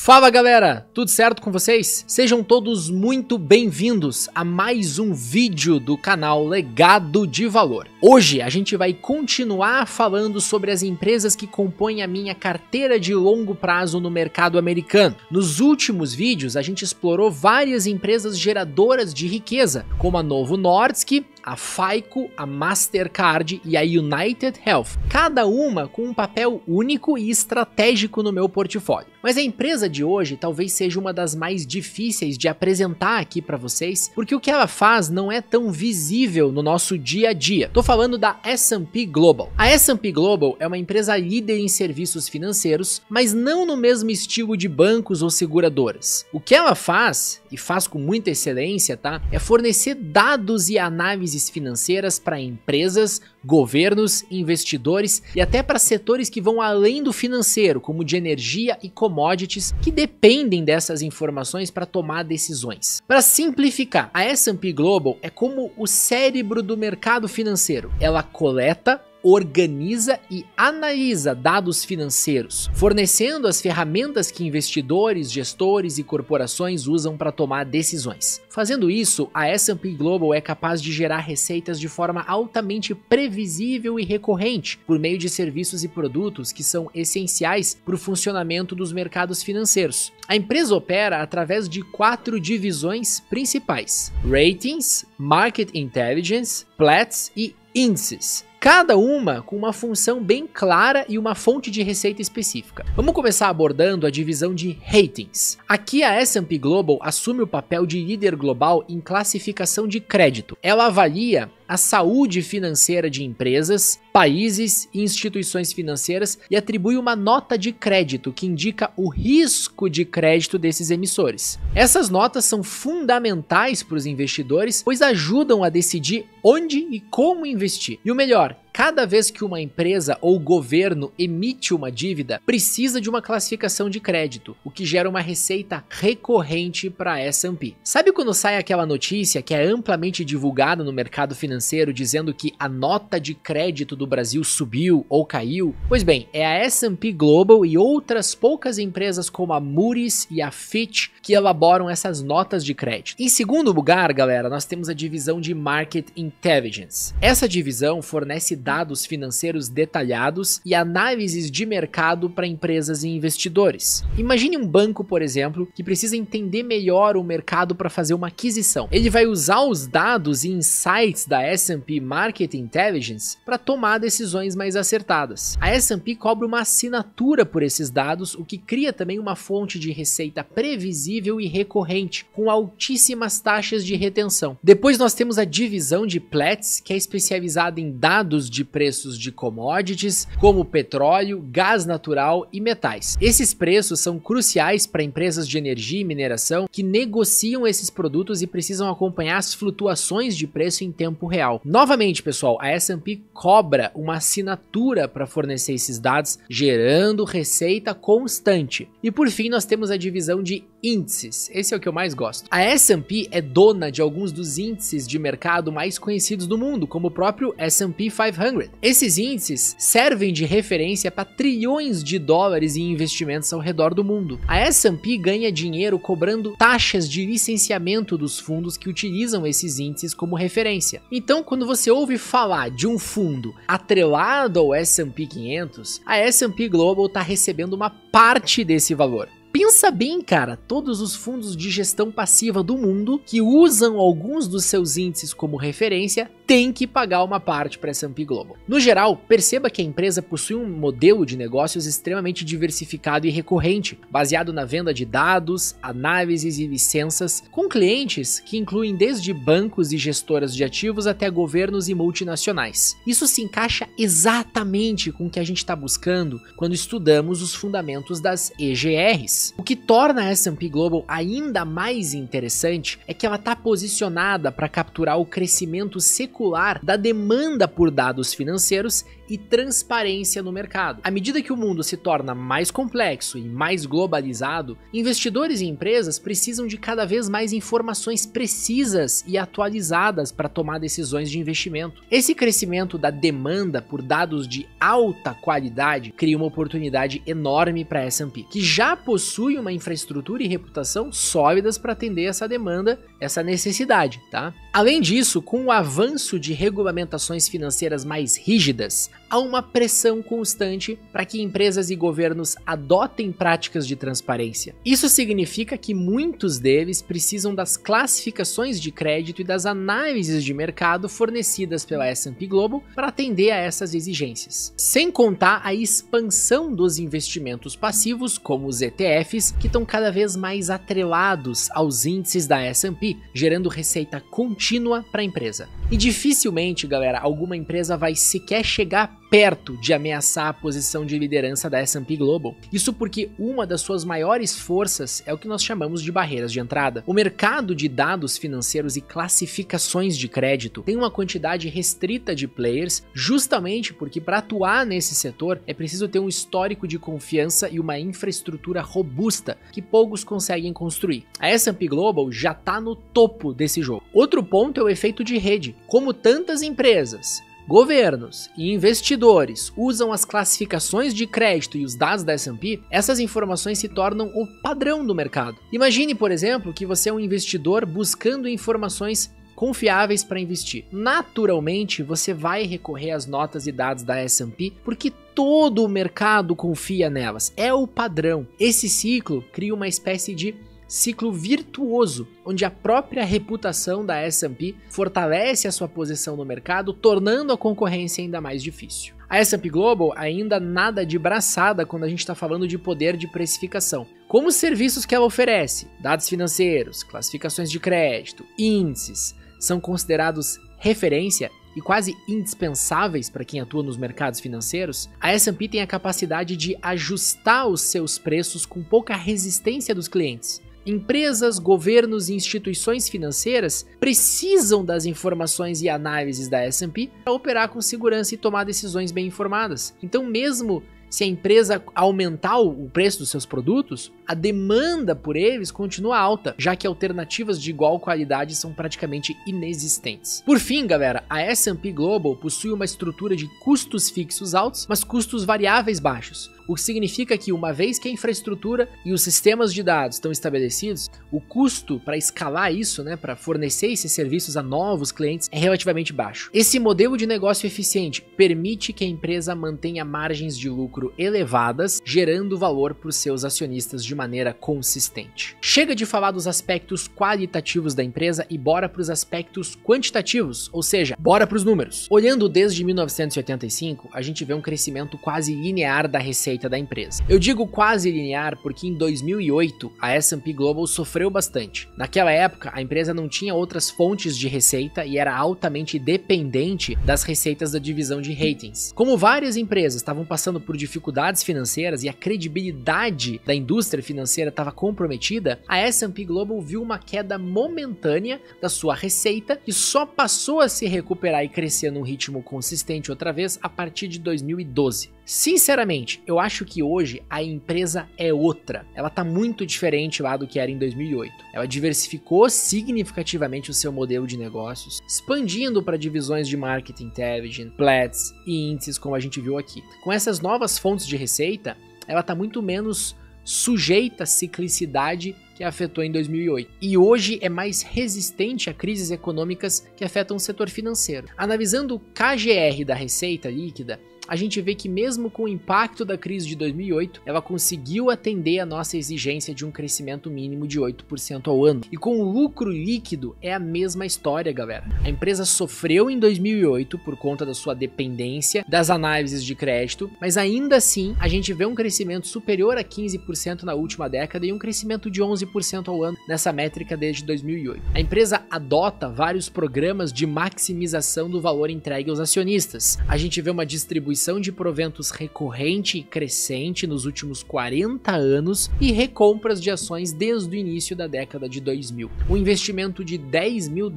Fala galera, tudo certo com vocês? Sejam todos muito bem-vindos a mais um vídeo do canal Legado de Valor. Hoje a gente vai continuar falando sobre as empresas que compõem a minha carteira de longo prazo no mercado americano. Nos últimos vídeos a gente explorou várias empresas geradoras de riqueza, como a Novo Nordisk, a FICO, a Mastercard e a United Health, cada uma com um papel único e estratégico no meu portfólio. Mas a empresa de hoje talvez seja uma das mais difíceis de apresentar aqui para vocês, porque o que ela faz não é tão visível no nosso dia a dia. Tô falando da S&P Global. A S&P Global é uma empresa líder em serviços financeiros, mas não no mesmo estilo de bancos ou seguradoras. O que ela faz, e faz com muita excelência, tá? É fornecer dados e análises financeiras para empresas, governos, investidores e até para setores que vão além do financeiro, como de energia e commodities, que dependem dessas informações para tomar decisões. Para simplificar, a S&P Global é como o cérebro do mercado financeiro. Ela coleta, organiza e analisa dados financeiros, fornecendo as ferramentas que investidores, gestores e corporações usam para tomar decisões. Fazendo isso, a S&P Global é capaz de gerar receitas de forma altamente previsível e recorrente, por meio de serviços e produtos que são essenciais para o funcionamento dos mercados financeiros. A empresa opera através de 4 divisões principais: Ratings, Market Intelligence, Platts e Índices. Cada uma com uma função bem clara e uma fonte de receita específica. Vamos começar abordando a divisão de Ratings. Aqui a S&P Global assume o papel de líder global em classificação de crédito. Ela avalia a saúde financeira de empresas, países e instituições financeiras e atribui uma nota de crédito que indica o risco de crédito desses emissores. Essas notas são fundamentais para os investidores, pois ajudam a decidir onde e como investir. E o melhor, cada vez que uma empresa ou governo emite uma dívida, precisa de uma classificação de crédito, o que gera uma receita recorrente para a S&P. Sabe quando sai aquela notícia que é amplamente divulgada no mercado financeiro dizendo que a nota de crédito do Brasil subiu ou caiu? Pois bem, é a S&P Global e outras poucas empresas como a Moody's e a Fitch que elaboram essas notas de crédito. Em segundo lugar, galera, nós temos a divisão de Market Intelligence. Essa divisão fornece dados financeiros detalhados e análises de mercado para empresas e investidores. Imagine um banco, por exemplo, que precisa entender melhor o mercado para fazer uma aquisição. Ele vai usar os dados e insights da S&P Market Intelligence para tomar decisões mais acertadas. A S&P cobra uma assinatura por esses dados, o que cria também uma fonte de receita previsível e recorrente, com altíssimas taxas de retenção. Depois nós temos a divisão de Platts, que é especializada em dados de preços de commodities, como petróleo, gás natural e metais. Esses preços são cruciais para empresas de energia e mineração que negociam esses produtos e precisam acompanhar as flutuações de preço em tempo real. Novamente, pessoal, a S&P cobra uma assinatura para fornecer esses dados, gerando receita constante. E por fim, nós temos a divisão de índices. Esse é o que eu mais gosto. A S&P é dona de alguns dos índices de mercado mais conhecidos do mundo, como o próprio S&P 500. Esses índices servem de referência para trilhões de dólares em investimentos ao redor do mundo. A S&P ganha dinheiro cobrando taxas de licenciamento dos fundos que utilizam esses índices como referência. Então, quando você ouve falar de um fundo atrelado ao S&P 500, a S&P Global está recebendo uma parte desse valor. Pensa bem, cara, todos os fundos de gestão passiva do mundo que usam alguns dos seus índices como referência têm que pagar uma parte para a S&P Global. No geral, perceba que a empresa possui um modelo de negócios extremamente diversificado e recorrente, baseado na venda de dados, análises e licenças, com clientes que incluem desde bancos e gestoras de ativos até governos e multinacionais. Isso se encaixa exatamente com o que a gente está buscando quando estudamos os fundamentos das EGRs. O que torna a S&P Global ainda mais interessante é que ela está posicionada para capturar o crescimento secular da demanda por dados financeiros e transparência no mercado. À medida que o mundo se torna mais complexo e mais globalizado, investidores e empresas precisam de cada vez mais informações precisas e atualizadas para tomar decisões de investimento. Esse crescimento da demanda por dados de alta qualidade cria uma oportunidade enorme para a S&P, que já possui uma infraestrutura e reputação sólidas para atender essa demanda, essa necessidade, tá? Além disso, com o avanço de regulamentações financeiras mais rígidas, há uma pressão constante para que empresas e governos adotem práticas de transparência. Isso significa que muitos deles precisam das classificações de crédito e das análises de mercado fornecidas pela S&P Global para atender a essas exigências. Sem contar a expansão dos investimentos passivos, como os ETFs, que estão cada vez mais atrelados aos índices da S&P, gerando receita contínua para a empresa. E dificilmente, galera, alguma empresa vai sequer chegar perto de ameaçar a posição de liderança da S&P Global. Isso porque uma das suas maiores forças é o que nós chamamos de barreiras de entrada. O mercado de dados financeiros e classificações de crédito tem uma quantidade restrita de players, justamente porque para atuar nesse setor é preciso ter um histórico de confiança e uma infraestrutura robusta que poucos conseguem construir. A S&P Global já está no topo desse jogo. Outro ponto é o efeito de rede. Como tantas empresas, governos e investidores usam as classificações de crédito e os dados da S&P, essas informações se tornam o padrão do mercado. Imagine, por exemplo, que você é um investidor buscando informações confiáveis para investir. Naturalmente, você vai recorrer às notas e dados da S&P porque todo o mercado confia nelas. É o padrão. Esse ciclo cria uma espécie de ciclo virtuoso, onde a própria reputação da S&P fortalece a sua posição no mercado, tornando a concorrência ainda mais difícil. A S&P Global ainda nada de braçada quando a gente está falando de poder de precificação. Como os serviços que ela oferece, dados financeiros, classificações de crédito, índices, são considerados referência e quase indispensáveis para quem atua nos mercados financeiros, a S&P tem a capacidade de ajustar os seus preços com pouca resistência dos clientes. Empresas, governos e instituições financeiras precisam das informações e análises da S&P para operar com segurança e tomar decisões bem informadas. Então, mesmo se a empresa aumentar o preço dos seus produtos, a demanda por eles continua alta, já que alternativas de igual qualidade são praticamente inexistentes. Por fim, galera, a S&P Global possui uma estrutura de custos fixos altos, mas custos variáveis baixos, o que significa que uma vez que a infraestrutura e os sistemas de dados estão estabelecidos, o custo para escalar isso, para fornecer esses serviços a novos clientes é relativamente baixo. Esse modelo de negócio eficiente permite que a empresa mantenha margens de lucro elevadas, gerando valor para os seus acionistas de maneira consistente. Chega de falar dos aspectos qualitativos da empresa e bora para os aspectos quantitativos, ou seja, bora para os números. Olhando desde 1985, a gente vê um crescimento quase linear da receita da empresa. Eu digo quase linear porque em 2008 a S&P Global sofreu bastante. Naquela época, a empresa não tinha outras fontes de receita e era altamente dependente das receitas da divisão de ratings. Como várias empresas estavam passando por dificuldades financeiras e a credibilidade da indústria financeira estava comprometida, a S&P Global viu uma queda momentânea da sua receita e só passou a se recuperar e crescer num ritmo consistente outra vez a partir de 2012. Sinceramente, eu acho que hoje a empresa é outra. Ela está muito diferente lá do que era em 2008. Ela diversificou significativamente o seu modelo de negócios, expandindo para divisões de Market Intelligence, Platts e índices como a gente viu aqui. Com essas novas fontes de receita, ela está muito menos sujeita à ciclicidade que afetou em 2008. E hoje é mais resistente a crises econômicas que afetam o setor financeiro. Analisando o KGR da receita líquida, a gente vê que mesmo com o impacto da crise de 2008, ela conseguiu atender a nossa exigência de um crescimento mínimo de 8% ao ano. E com o lucro líquido é a mesma história, galera. A empresa sofreu em 2008 por conta da sua dependência das análises de crédito, mas ainda assim a gente vê um crescimento superior a 15% na última década e um crescimento de 11% ao ano nessa métrica desde 2008. A empresa adota vários programas de maximização do valor entregue aos acionistas. A gente vê uma distribuição distribuição de proventos recorrente e crescente nos últimos 40 anos e recompras de ações desde o início da década de 2000. O investimento de $10 mil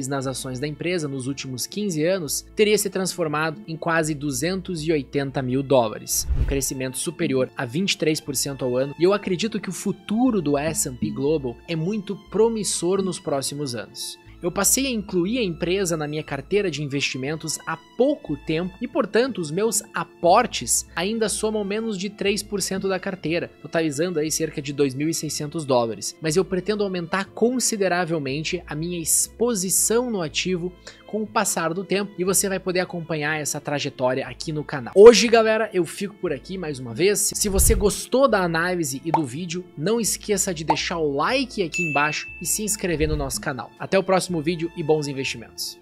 nas ações da empresa nos últimos 15 anos teria se transformado em quase $280 mil, um crescimento superior a 23% ao ano, e eu acredito que o futuro do S&P Global é muito promissor nos próximos anos. Eu passei a incluir a empresa na minha carteira de investimentos há pouco tempo e, portanto, os meus aportes ainda somam menos de 3% da carteira, totalizando aí cerca de $2.600. Mas eu pretendo aumentar consideravelmente a minha exposição no ativo com o passar do tempo e você vai poder acompanhar essa trajetória aqui no canal. Hoje, galera, eu fico por aqui mais uma vez. Se você gostou da análise e do vídeo, não esqueça de deixar o like aqui embaixo e se inscrever no nosso canal. Até o próximo vídeo e bons investimentos.